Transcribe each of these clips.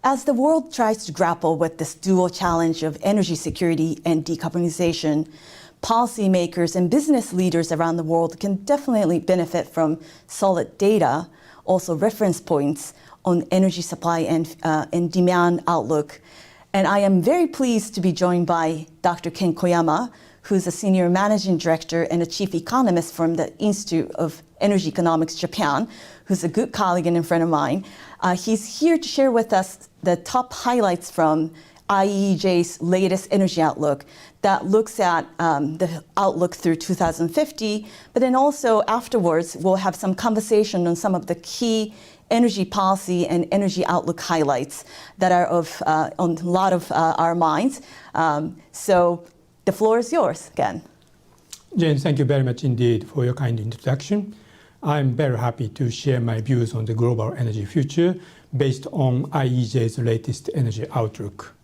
As the world tries to grapple with this dual challenge of energy security and decarbonization, policymakers and business leaders around the world can definitely benefit from solid data, also reference points on energy supply and demand outlook. And I am very pleased to be joined by Dr. Ken Koyama, who's a senior managing director and a chief economist from the Institute of Energy Economics Japan, who's a good colleague and a friend of mine. He's here to share with us the top highlights from IEEJ's latest energy outlook that looks at the outlook through 2050, but then also afterwards we'll have some conversation on some of the key energy policy and energy outlook highlights that are on a lot of our minds. So the floor is yours, Ken. Jane, thank you very much indeed for your kind introduction. I'm very happy to share my views on the global energy future based on IEEJ's latest energy outlook.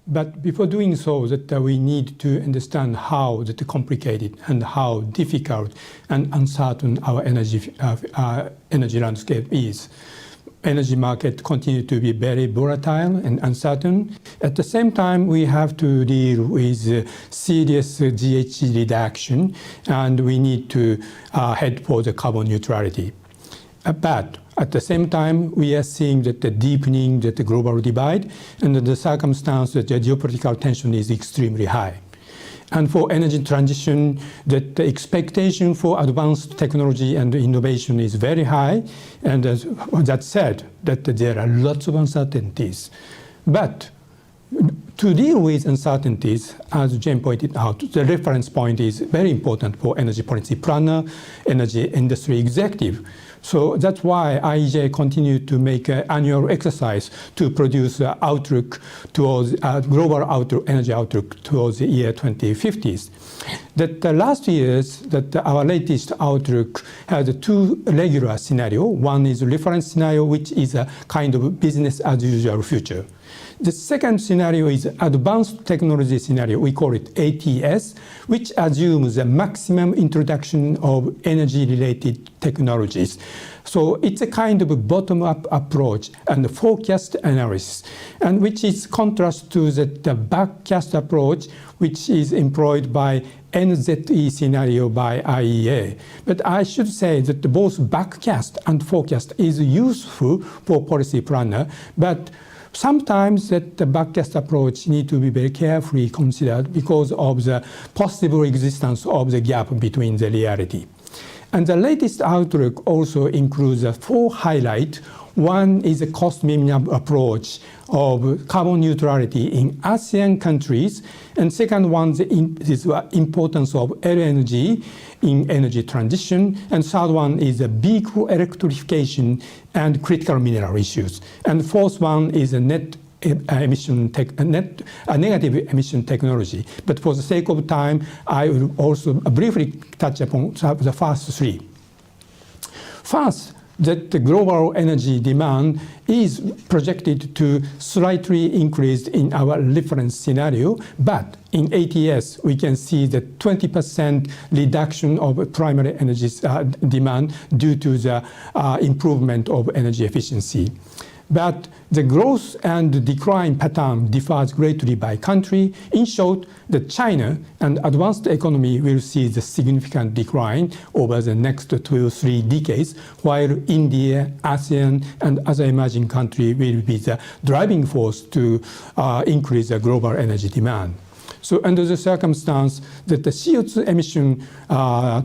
But before doing so, we need to understand how complicated and how difficult and uncertain our energy landscape is. Energy market continue to be very volatile and uncertain. At the same time, we have to deal with serious GHG reduction, and we need to head for the carbon neutrality. But at the same time, we are seeing that the deepening the global divide, and the circumstance that the geopolitical tension is extremely high. And for energy transition, the expectation for advanced technology and innovation is very high. And that said, that there are lots of uncertainties. But to deal with uncertainties, as Jane pointed out, the reference point is very important for energy policy planner, energy industry executive. So that's why IEEJ continued to make an annual exercise to produce outlook towards global outlook, energy outlook towards the year 2050s. That last year's our latest outlook has two regular scenarios. One is a reference scenario, which is a kind of business as usual future. The second scenario is advanced technology scenario. We call it ATS, which assumes a maximum introduction of energy-related technologies. So it's a kind of a bottom-up approach and forecast analysis, and which is contrast to the backcast approach, which is employed by NZE scenario by IEA. But I should say that both backcast and forecast is useful for policy planner, but sometimes the backcast approach need to be very carefully considered because of the possible existence of the gap between the reality. And the latest outlook also includes 4 highlights. One is a cost minimum approach of carbon neutrality in ASEAN countries. And second one is the importance of LNG in energy transition. And third one is a vehicle electrification and critical mineral issues. And fourth one is a negative emission technology. But for the sake of time, I will also briefly touch upon the first 3. First, that the global energy demand is projected to slightly increase in our reference scenario, but in ATS we can see the 20% reduction of primary energy demand due to the improvement of energy efficiency. But the growth and decline pattern differs greatly by country. In short, that China and advanced economy will see the significant decline over the next 2 or 3 decades, while India, ASEAN, and other emerging countries will be the driving force to increase the global energy demand. So under the circumstance that the CO2 emission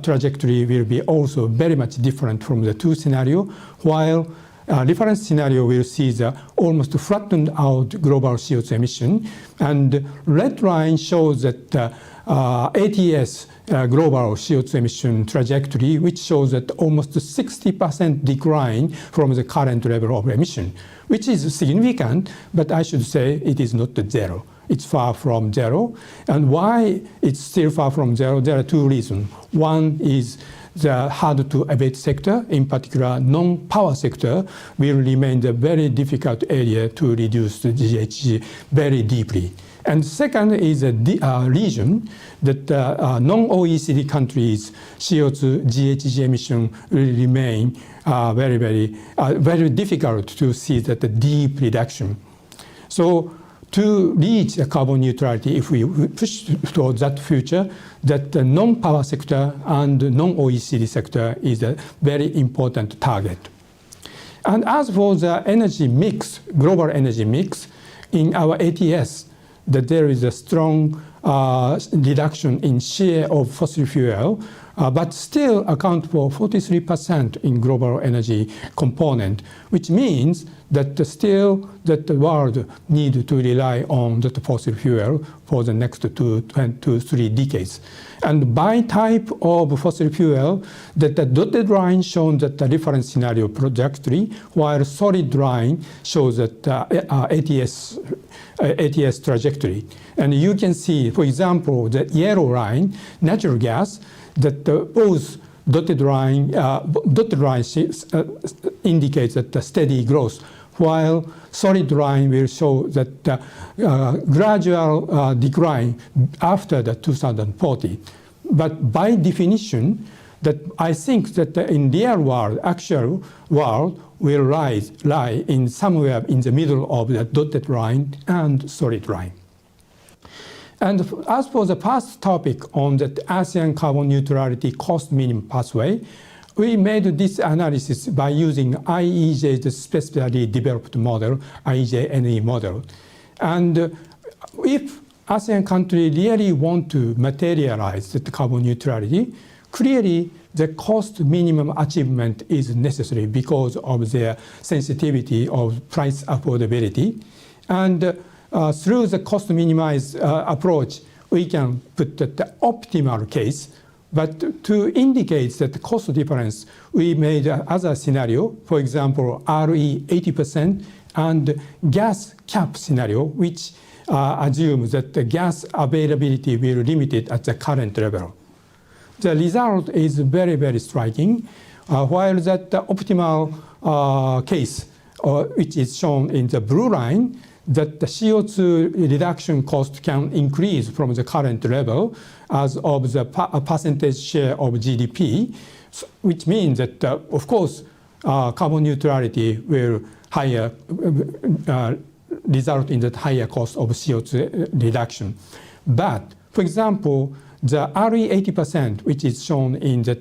trajectory will be also very much different from the 2 scenarios, while reference scenario will see the almost flattened out global CO2 emission, and red line shows that ATS global CO2 emission trajectory, which shows that almost 60% decline from the current level of emission, which is significant, but I should say it is not zero. It's far from zero. And why it's still far from zero? There are 2 reasons. One is the hard-to-abate sector, in particular non-power sector, will remain the very difficult area to reduce the GHG very deeply. And second is a region that non-OECD countries' CO2 GHG emission will remain very difficult to see that the deep reduction. So to reach the carbon neutrality, if we push towards that future, that the non-power sector and non-OECD sector is a very important target. And as for the energy mix, global energy mix, in our ATS, that there is a strong reduction in share of fossil fuel, but still account for 43% in global energy component, which means that still that the world need to rely on the fossil fuel for the next 2 to 3 decades. And by type of fossil fuel, that the dotted line shows that the reference scenario trajectory, while solid line shows that ATS trajectory. And you can see, for example, the yellow line, natural gas, that both dotted line indicates that the steady growth, while solid line will show that gradual decline after the 2040. But by definition, that I think that in real world, actual world will lie in somewhere in the middle of the dotted line and solid line. And as for the past topic on the ASEAN carbon neutrality cost minimum pathway, we made this analysis by using IEEJ's specially developed model, IEEJ model. And if ASEAN countries really want to materialize the carbon neutrality, clearly the cost minimum achievement is necessary because of their sensitivity of price affordability. And through the cost minimized approach, we can put the optimal case. But to indicate that the cost difference, we made other scenario, for example, RE 80% and gas cap scenario, which assumes that the gas availability will be limited at the current level. The result is very, very striking, while that the optimal case, which is shown in the blue line, that the CO2 reduction cost can increase from the current level as of the percentage share of GDP, which means that, of course, carbon neutrality will result in the higher cost of CO2 reduction. But, for example, the RE 80%, which is shown in the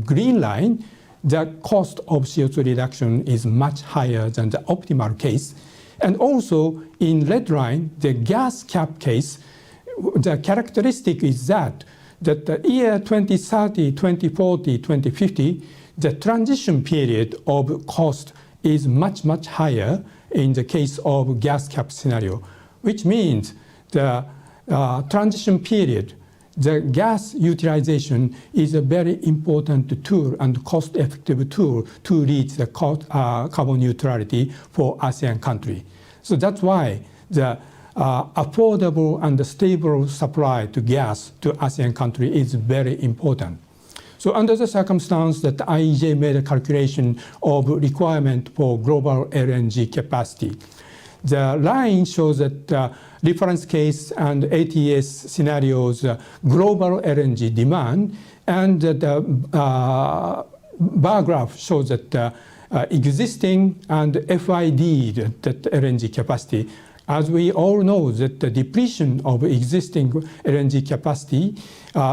green line, the cost of CO2 reduction is much higher than the optimal case. And also in red line, the gas cap case, the characteristic is that the year 2030, 2040, 2050, the transition period of cost is much, much higher in the case of gas cap scenario, which means the transition period, the gas utilization is a very important tool and cost-effective tool to reach the carbon neutrality for ASEAN countries. So that's why the affordable and stable supply to gas to ASEAN countries is very important. So under the circumstance that the IEEJ made a calculation of requirement for global LNG capacity, the line shows that reference case and ATS scenarios global LNG demand, and the bar graph shows that existing and FID that LNG capacity. As we all know that the depletion of existing LNG capacity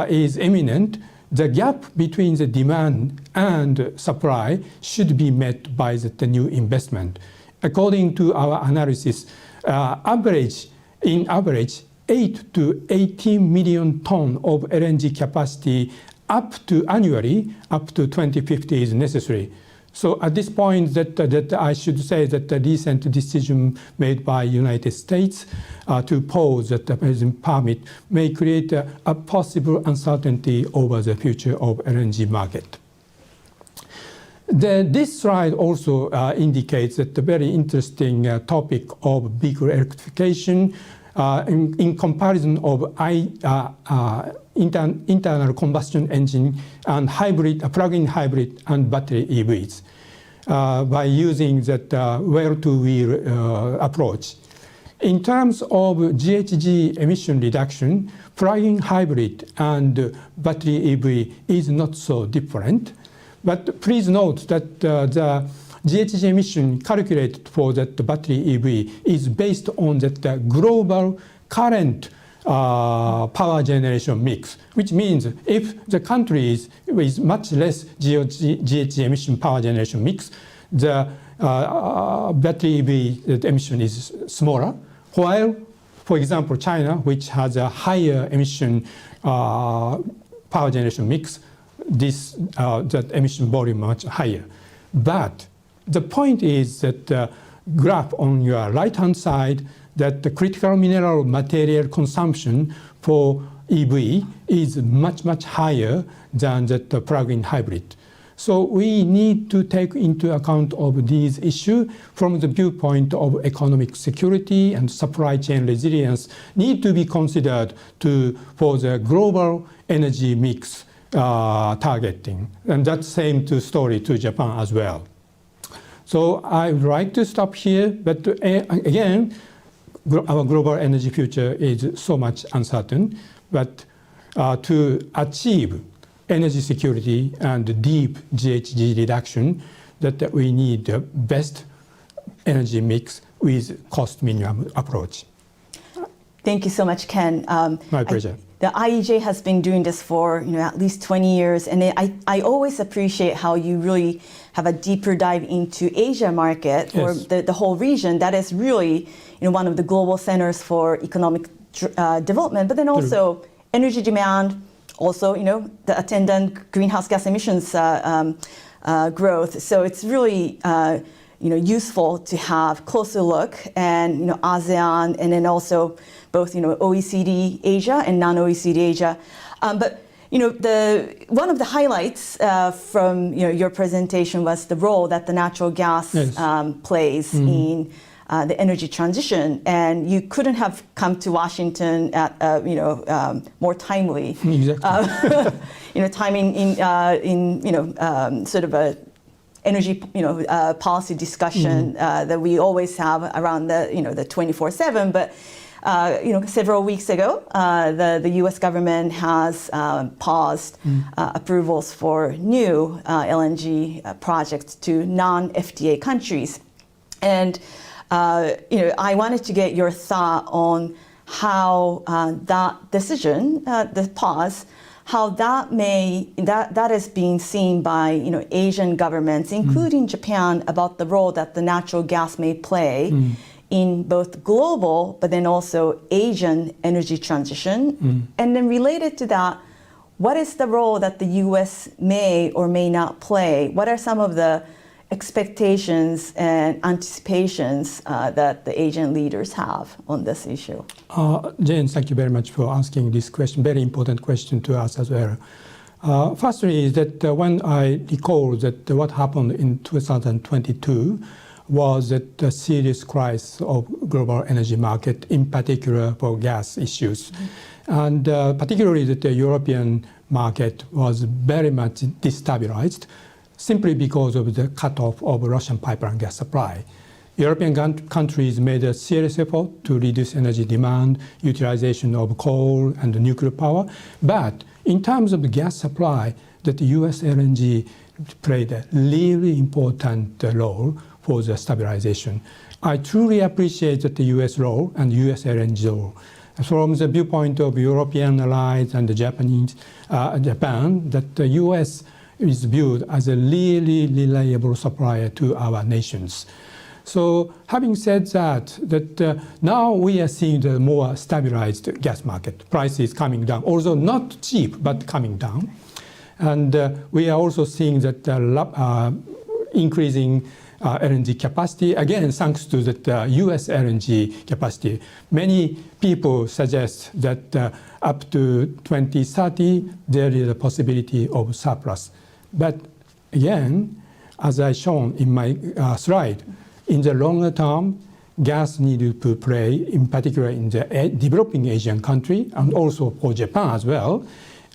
is imminent, the gap between the demand and supply should be met by the new investment. According to our analysis, in average, 8 to 18 million tons of LNG capacity annually up to 2050 is necessary. So at this point, that I should say that the recent decision made by United States to pause the present permit may create a possible uncertainty over the future of LNG market. This slide also indicates that the very interesting topic of vehicle electrification in comparison of internal combustion engine and plug-in hybrid and battery EVs by using that well-to-wheel approach. In terms of GHG emission reduction, plug-in hybrid and battery EV is not so different. But please note that the GHG emission calculated for that battery EV is based on that global current power generation mix, which means if the country is with much less GHG emission power generation mix, the battery EV emission is smaller, while, for example, China, which has a higher emission power generation mix, that emission volume much higher. But the point is that the graph on your right-hand side, that the critical mineral material consumption for EV is much, much higher than the plug-in hybrid. So we need to take into account of these issues from the viewpoint of economic security and supply chain resilience need to be considered for the global energy mix targeting. And that's same story to Japan as well. So I would like to stop here, but again, our global energy future is so much uncertain, but to achieve energy security and deep GHG reduction, that we need the best energy mix with cost minimum approach. Thank you so much, Ken. My pleasure. The IEEJ has been doing this for at least 20 years, and I always appreciate how you really have a deeper dive into Asia market or Yes. the whole region. That is really one of the global centers for economic development, but then also energy demand, also the attendant greenhouse gas emissions growth. So it's really useful to have closer look, and ASEAN, and then also both OECD Asia and non-OECD Asia. But one of the highlights from your presentation was the role that the natural gas Yes. plays in the energy transition, and you couldn't have come to Washington at more timely. Exactly. Timing in sort of a energy policy discussion that we always have around the 24/7, but. Several weeks ago, the U.S. government has paused approvals for new LNG projects to non-FTA countries. And I wanted to get your thought on how that decision, the pause, how that is being seen by Asian governments, including Japan, about the role that the natural gas may play in both global, but then also Asian energy transition. And then related to that, what is the role that the U.S. may or may not play? What are some of the expectations and anticipations that the Asian leaders have on this issue? Jane, thank you very much for asking this question, very important question to us as well. Firstly, is that when I recall that what happened in 2022, was that the serious crisis of global energy market, in particular for gas issues. And particularly that the European market was very much destabilized simply because of the cutoff of Russian pipeline gas supply. European countries made a serious effort to reduce energy demand, utilization of coal and nuclear power. But in terms of the gas supply, that the US LNG played a really important role for the stabilization. I truly appreciate that the US role and US LNG role. From the viewpoint of European allies and the Japan, that the US is viewed as a really reliable supplier to our nations. So having said that, now we are seeing the more stabilized gas market. Prices coming down, although not cheap, but coming down. And we are also seeing that increasing LNG capacity, again, thanks to the US LNG capacity. Many people suggest that up to 2030, there is a possibility of surplus. But again, as I shown in my slide, in the longer term, gas needed to play, in particular in the developing Asian country, and also for Japan as well.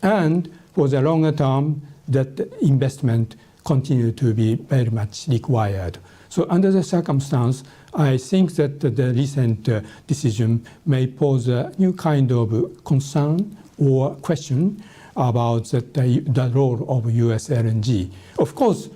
And for the longer term, that investment continue to be very much required. So under the circumstance, I think that the recent decision may pose a new kind of concern or question about the role of US LNG. Of course,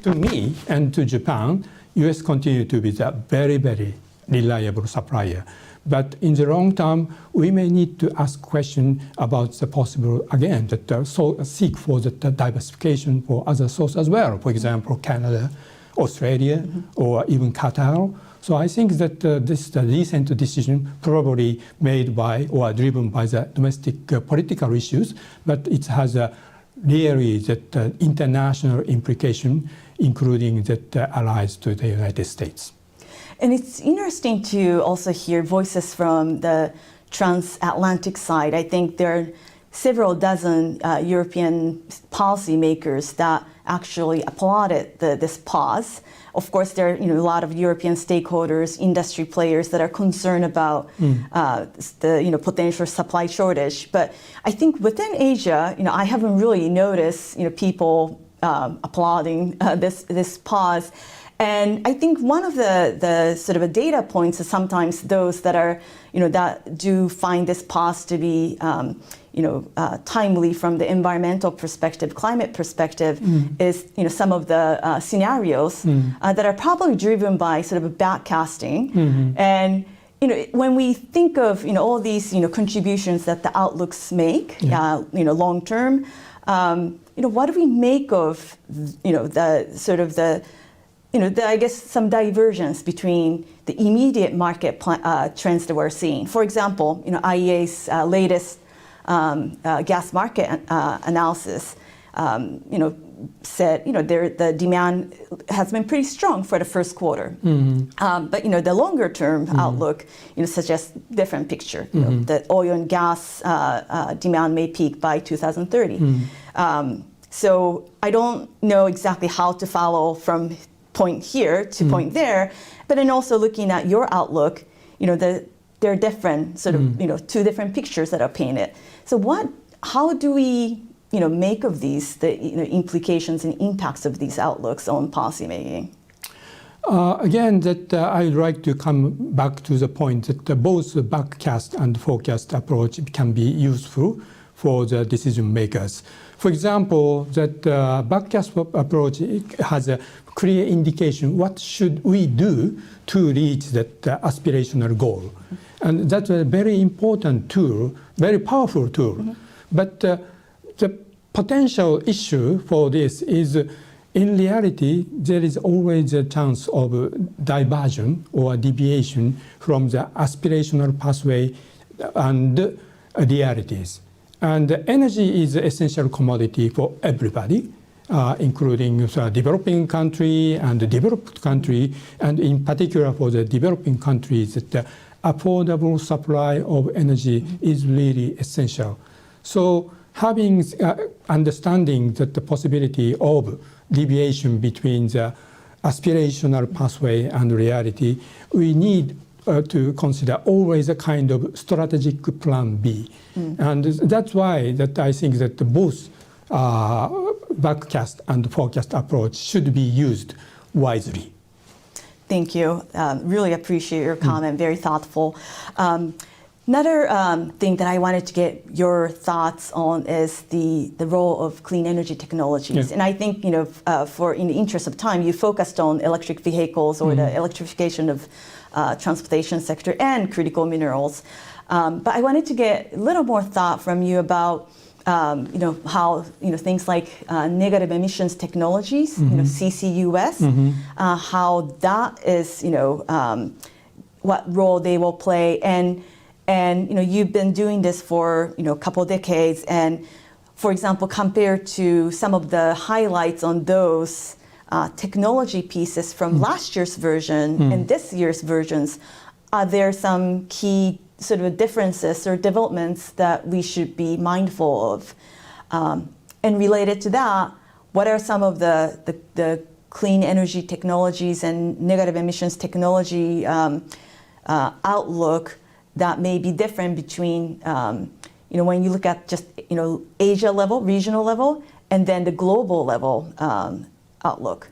to me and to Japan, U.S. continue to be the very, very reliable supplier. But in the long term, we may need to ask questions about the possible, again, that seek for the diversification for other sources as well. For example, Canada, Australia, or even Qatar. So I think that this is a recent decision probably made by or driven by the domestic political issues, but it has a really that international implication, including that allies to the United States. And it's interesting to also hear voices from the transatlantic side. I think there are several dozen European policymakers that actually applauded this pause. Of course, there are a lot of European stakeholders, industry players that are concerned about the potential supply shortage. But I think within Asia, I haven't really noticed people applauding this pause. And I think one of the sort of a data points is sometimes those that are that do find this pause to be timely from the environmental perspective, climate perspective, is some of the scenarios that are probably driven by sort of a backcasting. And when we think of all these contributions that the outlooks make, long term, what do we make of the sort of the I guess some divergence between the immediate market trends that we're seeing. For example, IEA's latest gas market analysis, said the demand has been pretty strong for the first quarter, but the longer term outlook suggests different picture. The oil and gas demand may peak by 2030. So I don't know exactly how to follow from point here to point there, but then also looking at your outlook, there are different sort of two different pictures that are painted. So how do we make of these the implications and impacts of these outlooks on policymaking? Again, that I'd like to come back to the point that both the backcast and forecast approach can be useful for the decision makers. For example, that backcast approach has a clear indication what should we do to reach that aspirational goal. And that's a very important tool, very powerful tool. But the potential issue for this is, in reality, there is always a chance of diversion or deviation from the aspirational pathway and realities. And energy is an essential commodity for everybody, including developing country and developed country, and in particular for the developing countries, that the affordable supply of energy is really essential. So having understanding that the possibility of deviation between the aspirational pathway and reality, we need to consider always a kind of strategic plan B. And that's why that I think that both backcast and forecast approach should be used wisely. Thank you. Really appreciate your comment. Very thoughtful. Another thing that I wanted to get your thoughts on is the role of clean energy technologies. And I think, for in the interest of time, you focused on electric vehicles or the electrification of transportation sector and critical minerals. But I wanted to get a little more thought from you about how things like negative emissions technologies, CCUS, how that is, what role they will play, and you've been doing this for a couple of decades, and for example, compared to some of the highlights on those technology pieces from last year's version and this year's versions, are there some key sort of differences or developments that we should be mindful of? And related to that, what are some of the clean energy technologies and negative emissions technology outlook that may be different between, when you look at just, Asia level, regional level, and then the global level outlook?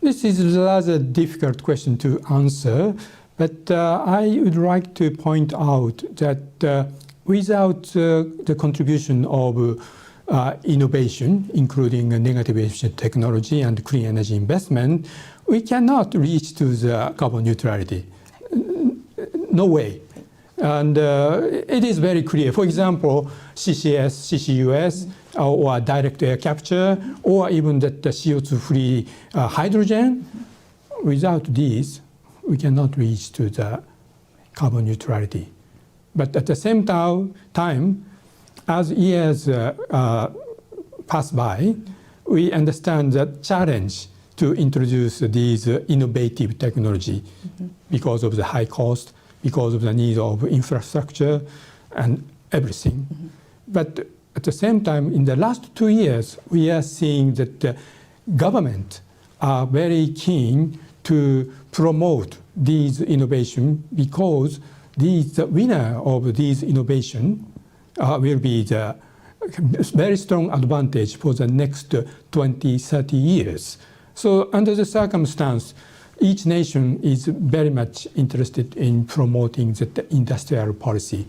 This is a rather difficult question to answer, but I would like to point out that without the contribution of innovation, including negative emission technology and clean energy investment, we cannot reach to the carbon neutrality. No way. And it is very clear. For example, CCS, CCUS, or direct air capture, or even that the CO2-free hydrogen. Without these, we cannot reach to the carbon neutrality. But at the same time, as years pass by, we understand the challenge to introduce these innovative technology because of the high cost, because of the need of infrastructure and everything. But at the same time, in the last 2 years, we are seeing that the government are very keen to promote these innovation because the winner of these innovation will be the very strong advantage for the next 20, 30 years. So under the circumstance, each nation is very much interested in promoting the industrial policy.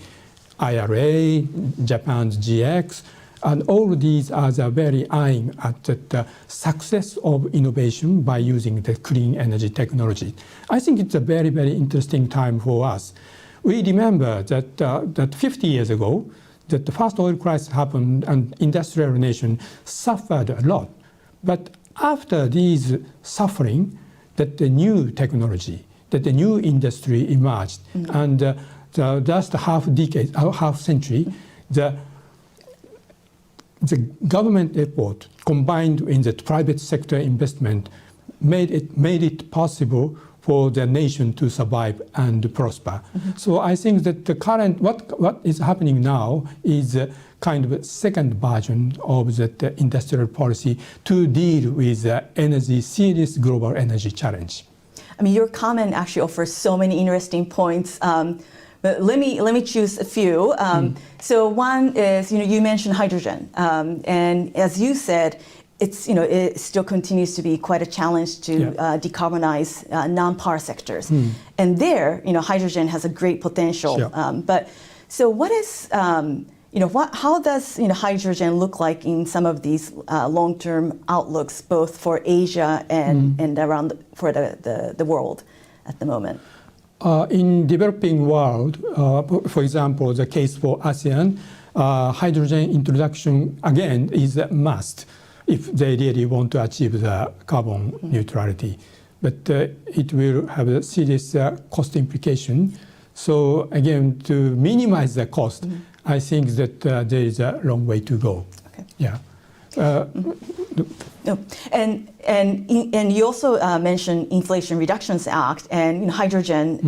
IRA, Japan's GX, and all these are very eyeing at the success of innovation by using the clean energy technology. I think it's a very, very interesting time for us. We remember that 50 years ago, that the first oil crisis happened and industrial nation suffered a lot. But after these suffering, that the new technology, that the new industry emerged, and the last half century, the government effort combined with the private sector investment made it possible for the nation to survive and prosper. So I think that the current what is happening now is a kind of a second version of the industrial policy to deal with the serious global energy challenge. I mean, your comment actually offers so many interesting points. But let me choose a few. So one is, you mentioned hydrogen, and as you said, it still continues to be quite a challenge to decarbonize non-power sectors, and there, hydrogen has a great potential. But so what is, how does hydrogen look like in some of these long-term outlooks, both for Asia and around for the world at the moment? In developing world, for example, the case for ASEAN, hydrogen introduction again is a must if they really want to achieve the carbon neutrality. But it will have a serious cost implication. So again, to minimize the cost, I think that there is a long way to go. Okay. Yeah. No. And you also mentioned Inflation Reduction Act, and hydrogen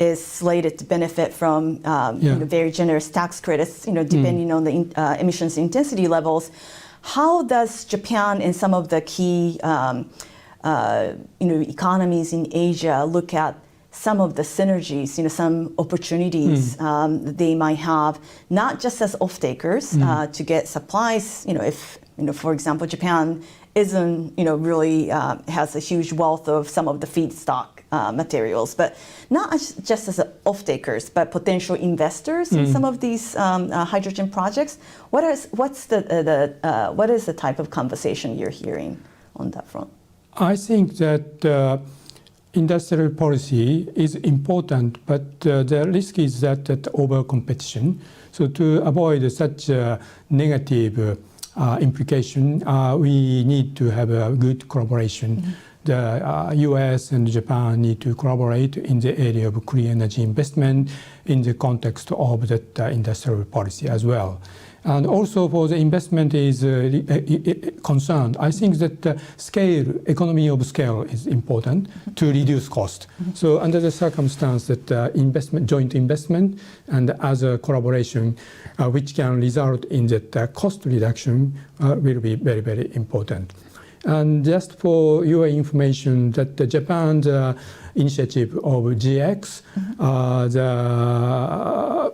is slated to benefit from very generous tax credits, depending on the emissions intensity levels. How does Japan and some of the key economies in Asia look at some of the synergies, some opportunities that they might have, not just as off-takers to get supplies, if, for example, Japan isn't, really has a huge wealth of some of the feedstock materials, but not just as off-takers, but potential investors in some of these hydrogen projects. What is the type of conversation you're hearing on that front? I think that industrial policy is important, but the risk is that over competition. So to avoid such negative implication, we need to have a good collaboration. The US and Japan need to collaborate in the area of clean energy investment in the context of that industrial policy as well. And also for the investment is concerned, I think that the economy of scale is important to reduce cost. So under the circumstance that joint investment and other collaboration, which can result in that cost reduction, will be very, very important. And just for your information, that Japan's initiative of GX, the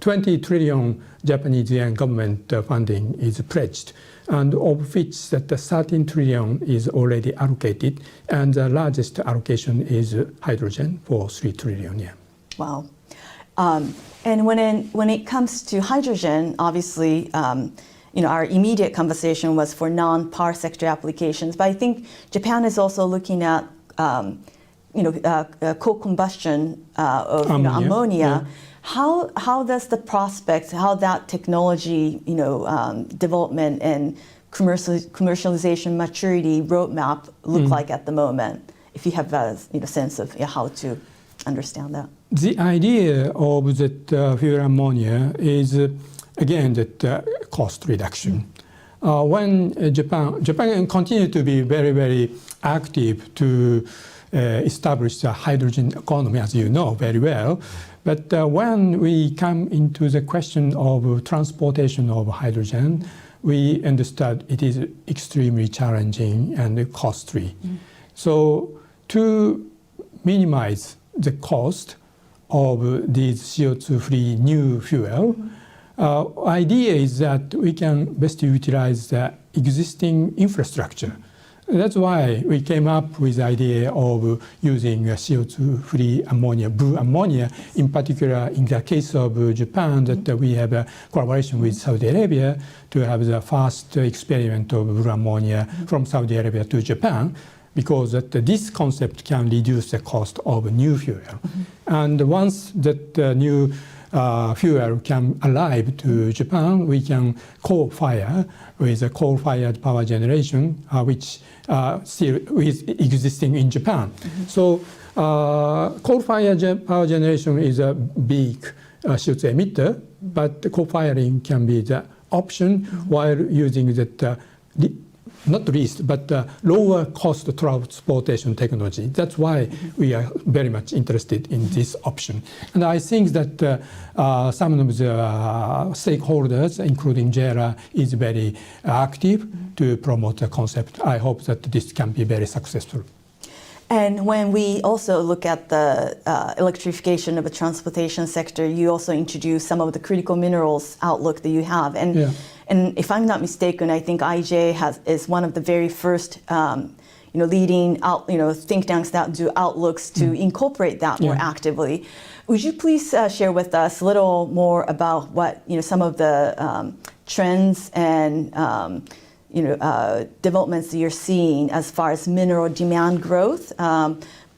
20 trillion Japanese yen government funding is pledged, and of which that 13 trillion is already allocated, and the largest allocation is hydrogen for 3 trillion yen. Wow. And when it comes to hydrogen, obviously, our immediate conversation was for non-power sector applications. But I think Japan is also looking at, co-combustion of ammonia. Yeah. How does the prospects, how that technology, development and commercialization maturity roadmap look like at the moment? If you have a sense of how to understand that. The idea of that fuel ammonia is, again, that cost reduction. When Japan continued to be very, very active to establish the hydrogen economy, as you know very well. But when we come into the question of transportation of hydrogen, we understood it is extremely challenging and costly. So to minimize the cost of these CO2-free new fuel, idea is that we can best utilize the existing infrastructure. That's why we came up with the idea of using CO2-free ammonia, blue ammonia, in particular in the case of Japan, that we have a collaboration with Saudi Arabia to have the first experiment of blue ammonia from Saudi Arabia to Japan, because this concept can reduce the cost of new fuel. And once that new fuel can arrive to Japan, we can co-fire with a coal-fired power generation, which still is existing in Japan. So coal-fired power generation is a big CO2 emitter, but coal-firing can be the option while using that not least, but lower cost transportation technology. That's why we are very much interested in this option. And I think that some of the stakeholders, including JERA, is very active to promote the concept. I hope that this can be very successful. And when we also look at the electrification of the transportation sector, you also introduce some of the critical minerals outlook that you have. And if I'm not mistaken, I think IEEJ is one of the very first, leading think tanks that do outlooks to incorporate that more actively. Would you please share with us a little more about what some of the trends and developments that you're seeing as far as mineral demand growth,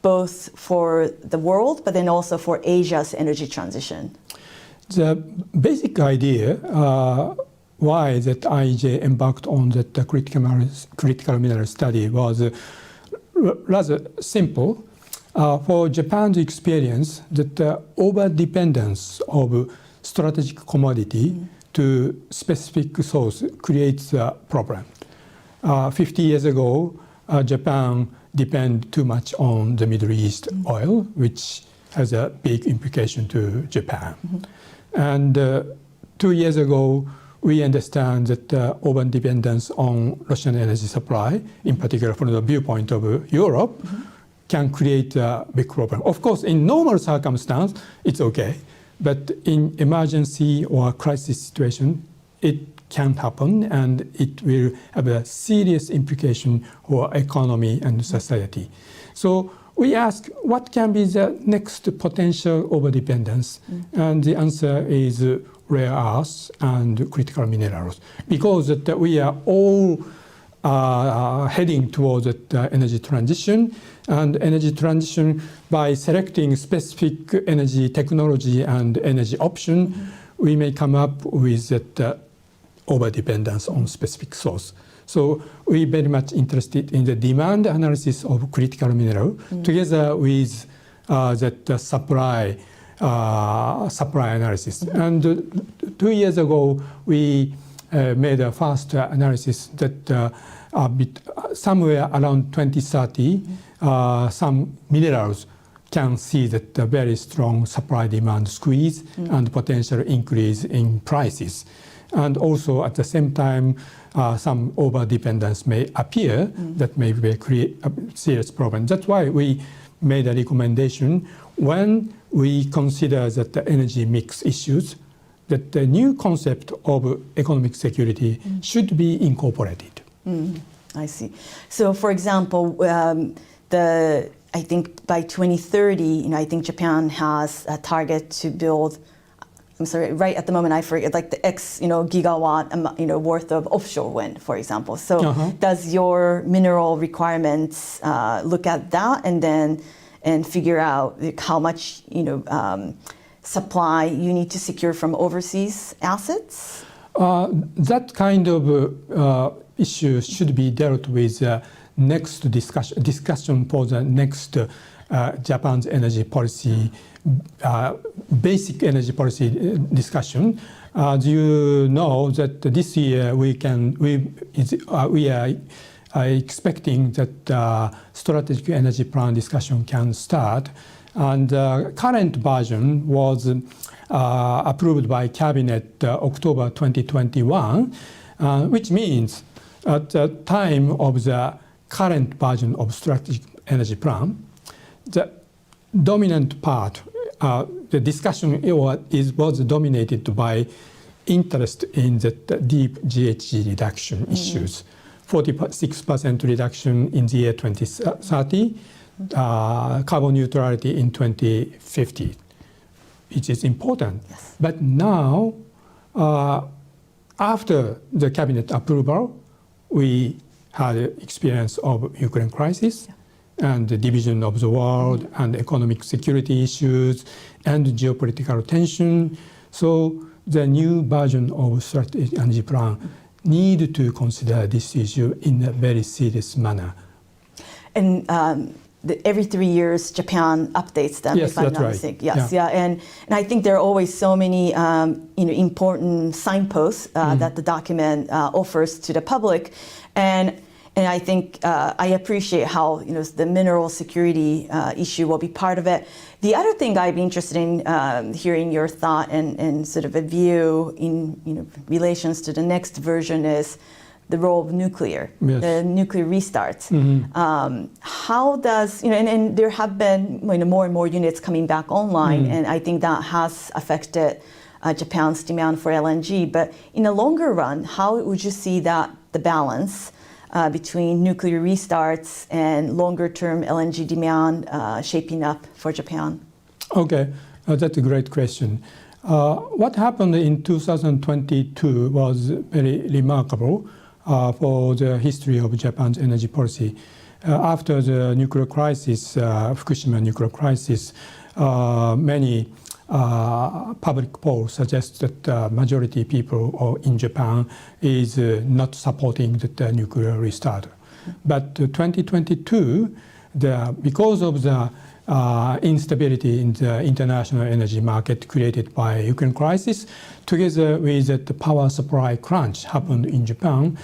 both for the world, but then also for Asia's energy transition? The basic idea why that IEEJ embarked on that critical mineral study was rather simple. For Japan's experience, that over-dependence of strategic commodity to specific source creates a problem. 50 years ago, Japan depended too much on the Middle East oil, which has a big implication to Japan. And 2 years ago, we understand that over-dependence on Russian energy supply, in particular from the viewpoint of Europe, can create a big problem. Of course, in normal circumstance, it's okay. But in emergency or crisis situation, it can happen, and it will have a serious implication for economy and society. So we ask, what can be the next potential overdependence? And the answer is rare earths and critical minerals, because that we are all heading towards energy transition, and energy transition by selecting specific energy technology and energy option, we may come up with that over-dependence on specific source. So we're very much interested in the demand analysis of critical mineral together with that supply analysis. And 2 years ago, we made a first analysis that somewhere around 2030, some minerals can see that a very strong supply-demand squeeze and potential increase in prices. And also at the same time, some over-dependence may appear that may create a serious problem. That's why we made a recommendation when we consider that the energy mix issues, that the new concept of economic security should be incorporated. I see. So, for example, the I think by 2030, I think Japan has a target to build, I'm sorry, right at the moment I forget, like the X, gigawatt, worth of offshore wind, for example. So does your mineral requirements look at that and figure out how much, supply you need to secure from overseas assets? That kind of issue should be dealt with next discussion for the next Japan's energy policy, basic energy policy discussion. As you know, that this year we are expecting that strategic energy plan discussion can start, and current version was approved by Cabinet October 2021, which means at the time of the current version of strategic energy plan, the dominant part, the discussion was dominated by interest in the deep GHG reduction issues. 46% reduction in the year 2030, carbon neutrality in 2050, which is important. Yes. But now, after the cabinet approval, we had experience of Ukraine crisis and the division of the world and economic security issues and geopolitical tension. So the new version of strategic energy plan need to consider this issue in a very serious manner. And every 3 years, Japan updates them. Yes, if I'm that's not right. mistaken. Yes, yeah. And I think there are always so many important signposts that the document offers to the public. And I think I appreciate how the mineral security issue will be part of it. The other thing I'd be interested in hearing your thought and sort of a view in relations to the next version is the role of nuclear, yes. The nuclear restarts. How does and there have been more and more units coming back online, and I think that has affected Japan's demand for LNG. But in the longer run, how would you see that the balance between nuclear restarts and longer-term LNG demand shaping up for Japan? Okay, that's a great question. What happened in 2022 was very remarkable for the history of Japan's energy policy. After the nuclear crisis, Fukushima nuclear crisis, many public polls suggest that majority people in Japan is not supporting the nuclear restart. But 2022, because of the instability in the international energy market created by Ukraine crisis, together with the power supply crunch happened in Japan,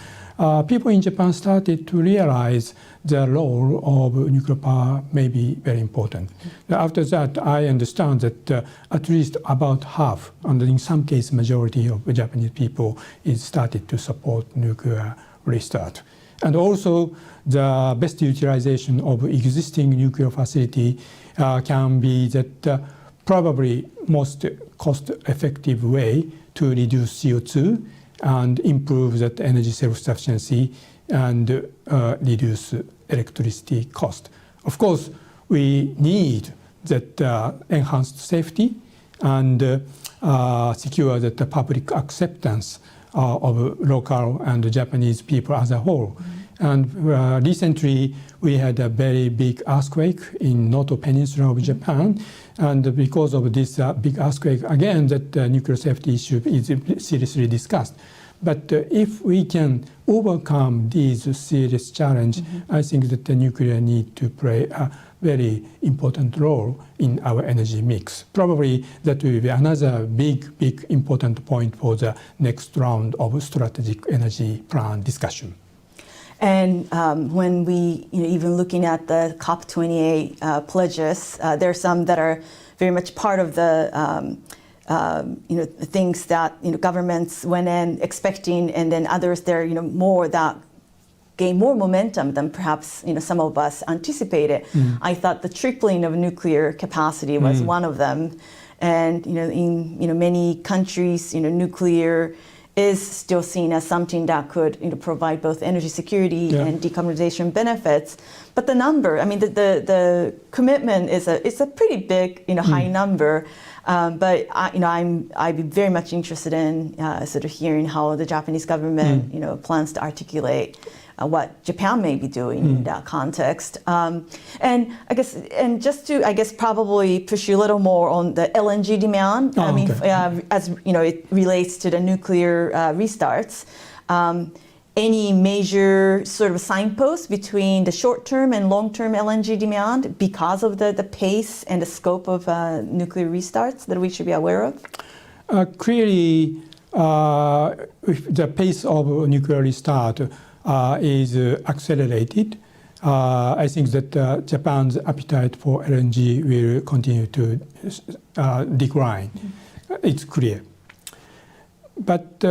people in Japan started to realize the role of nuclear power may be very important. After that, I understand that at least about half, and in some cases majority of Japanese people is started to support nuclear restart. And also the best utilization of existing nuclear facility can be that probably most cost-effective way to reduce CO2 and improve that energy self-sufficiency and reduce electricity cost. Of course, we need that enhanced safety and secure that the public acceptance of local and Japanese people as a whole. And recently, we had a very big earthquake in Noto Peninsula of Japan. And because of this big earthquake, again, that nuclear safety issue is seriously discussed. But if we can overcome these serious challenges, I think that the nuclear need to play a very important role in our energy mix. Probably that will be another big important point for the next round of strategic energy plan discussion. And when we, even looking at the COP28 pledges, there are some that are very much part of the things that governments went in expecting, and then others there more that gain more momentum than perhaps some of us anticipated. I thought the tripling of nuclear capacity was one of them, and in many countries, nuclear is still seen as something that could provide both energy security and decarbonization benefits. But the number, I mean, the commitment is a pretty big, high number. But I'd be very much interested in sort of hearing how the Japanese government, plans to articulate what Japan may be doing in that context. And just to probably push you a little more on the LNG demand. As it relates to the nuclear restarts. Any major sort of signposts between the short-term and long-term LNG demand because of the pace and the scope of nuclear restarts that we should be aware of? Clearly, the pace of nuclear restart is accelerated. I think that Japan's appetite for LNG will continue to decline. It's clear. But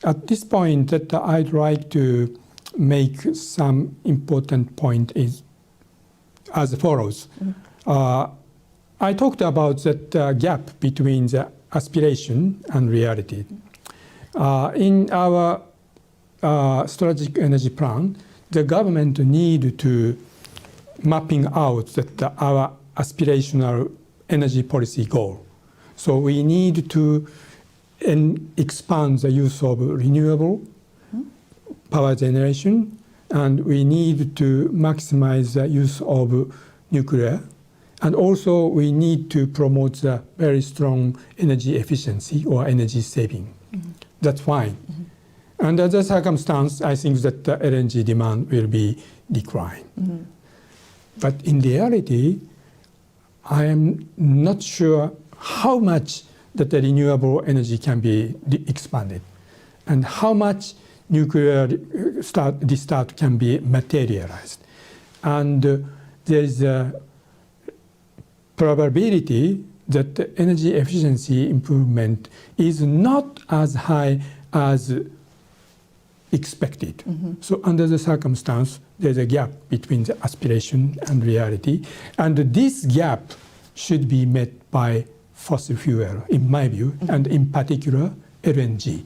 at this point, that I'd like to make some important point is as follows. I talked about that gap between the aspiration and reality. In our strategic energy plan, the government need to mapping out that our aspirational energy policy goal. So we need to expand the use of renewable power generation, and we need to maximize the use of nuclear, and also we need to promote the very strong energy efficiency or energy saving. That's fine. Under the circumstance, I think that the LNG demand will be decline. But in reality, I am not sure how much that the renewable energy can be expanded, and how much nuclear restart can be materialized. And there is a probability that the energy efficiency improvement is not as high as expected. So under the circumstance, there's a gap between the aspiration and reality. And this gap should be met by fossil fuel, in my view, and in particular, LNG.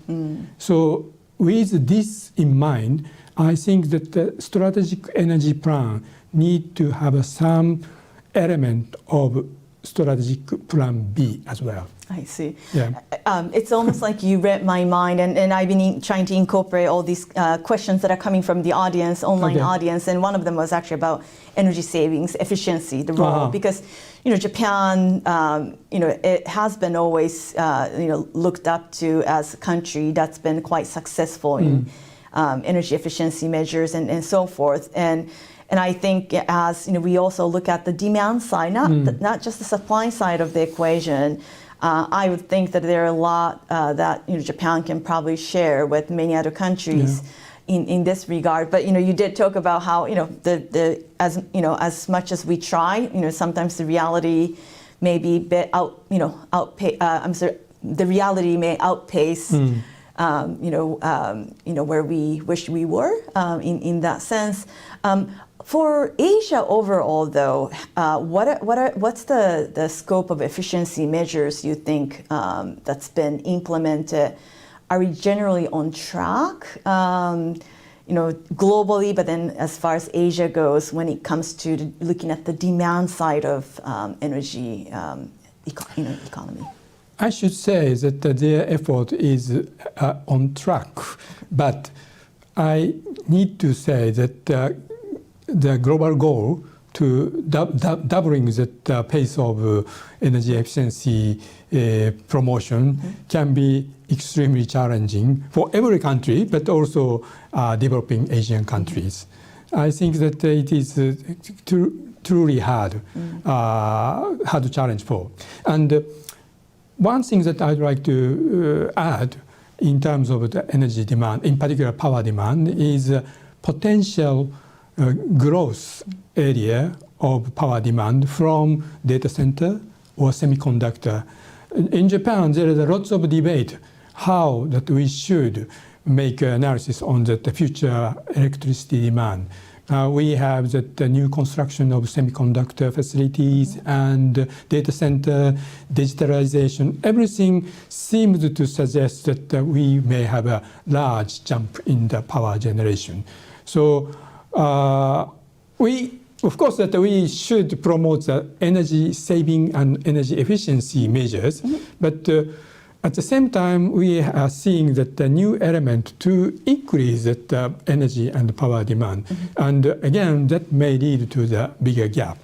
So with this in mind, I think that the strategic energy plan need to have some element of strategic plan B as well. I see. Yeah. It's almost like you read my mind, and I've been trying to incorporate all these questions that are coming from the audience, online audience, and one of them was actually about energy savings, efficiency, the role, because Japan, it has been always looked up to as a country that's been quite successful in energy efficiency measures and so forth, and I think as we also look at the demand side, not just the supply side of the equation. I would think that there are a lot that Japan can probably share with many other countries in this regard. But you did talk about how as much as we try, sometimes the reality may be the reality may outpace where we wish we were in that sense. For Asia overall, though, what's the scope of efficiency measures you think that's been implemented? Are we generally on track, globally, but then as far as Asia goes, when it comes to looking at the demand side of energy economy? I should say that their effort is on track, but I need to say that the global goal to doubling the pace of energy efficiency promotion can be extremely challenging for every country, but also developing Asian countries. I think that it is truly hard challenge for. And one thing that I'd like to add in terms of the energy demand, in particular power demand, is potential growth area of power demand from data center or semiconductor. In Japan, there is lots of debate how that we should make analysis on the future electricity demand We have the new construction of semiconductor facilities and data center, digitalization. Everything seems to suggest that we may have a large jump in the power generation. So of course, that we should promote the energy saving and energy efficiency measures, but at the same time, we are seeing that the new element to increase the energy and power demand. And again, that may lead to the bigger gap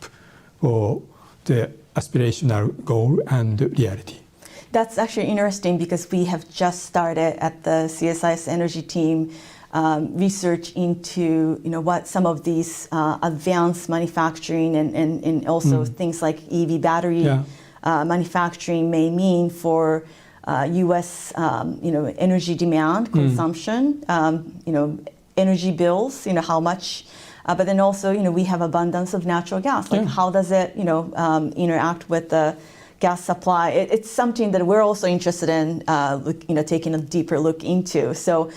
for the aspirational goal and reality. That's actually interesting because we have just started at the CSIS energy team research into what some of these advanced manufacturing and also things like EV battery manufacturing may mean for U.S. Energy demand, consumption, energy bills, how much, but then also we have abundance of natural gas. Like how does it interact with the gas supply? It's something that we're also interested in, taking a deeper look into. So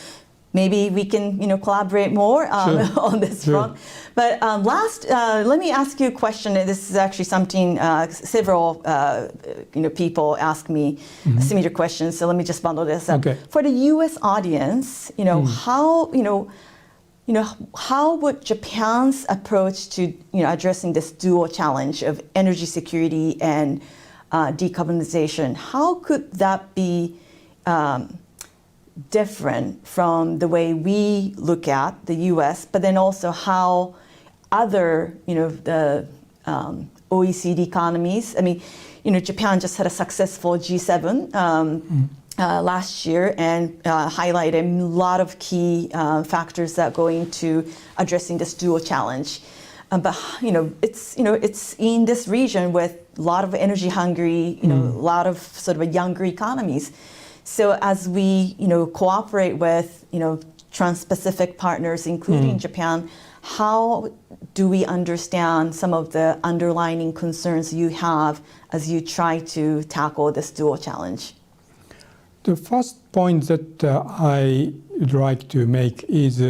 maybe we can collaborate more on this front. But last, let me ask you a question. This is actually something several people ask me similar questions. So let me just bundle this up. For the U.S. audience, how would Japan's approach to addressing this dual challenge of energy security and decarbonization, how could that be different from the way we look at the U.S., but then also how other, the OECD economies, I mean, Japan just had a successful G7 last year and highlighted a lot of key factors that go into addressing this dual challenge. But it's in this region with a lot of energy hungry, a lot of sort of younger economies. So as we, cooperate with, trans-Pacific partners, including Japan, how do we understand some of the underlying concerns you have as you try to tackle this dual challenge? The first point that I would like to make is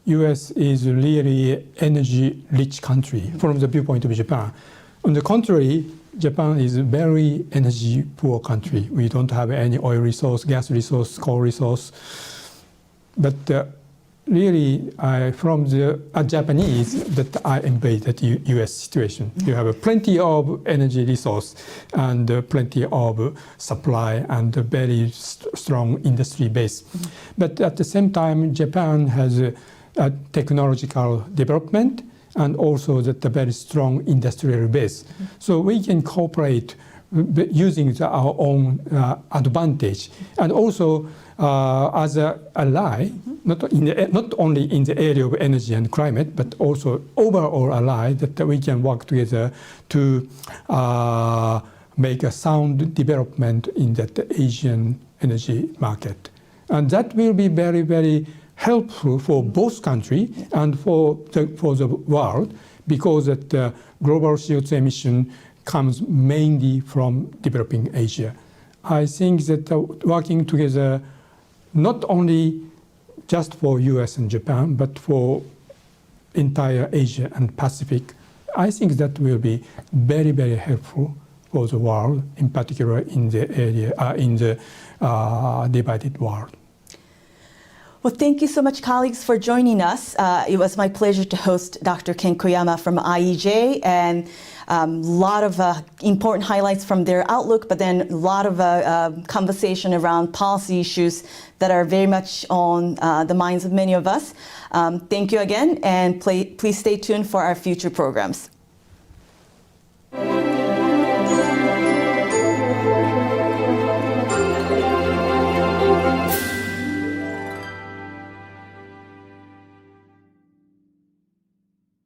U.S. is really an energy-rich country from the viewpoint of Japan. On the contrary, Japan is a very energy-poor country. We don't have any oil resource, gas resource, coal resource. But really, from the Japanese, that I embrace that U.S. situation. You have plenty of energy resource and plenty of supply and a very strong industry base. But at the same time, Japan has a technological development and also that a very strong industrial base. So we can cooperate using our own advantage. And also as an ally, not only in the area of energy and climate, but also overall ally that we can work together to make a sound development in that Asian energy market. And that will be very, very helpful for both countries and for the world, because that global CO2 emission comes mainly from developing Asia. I think that working together, not only just for US and Japan, but for entire Asia and Pacific, I think that will be very, very helpful for the world, in particular in the area, in the divided world. Well, thank you so much, colleagues, for joining us. It was my pleasure to host Dr. Ken Koyama from IEEJ, and a lot of important highlights from their outlook, but then a lot of conversation around policy issues that are very much on the minds of many of us. Thank you again, and please stay tuned for our future programs.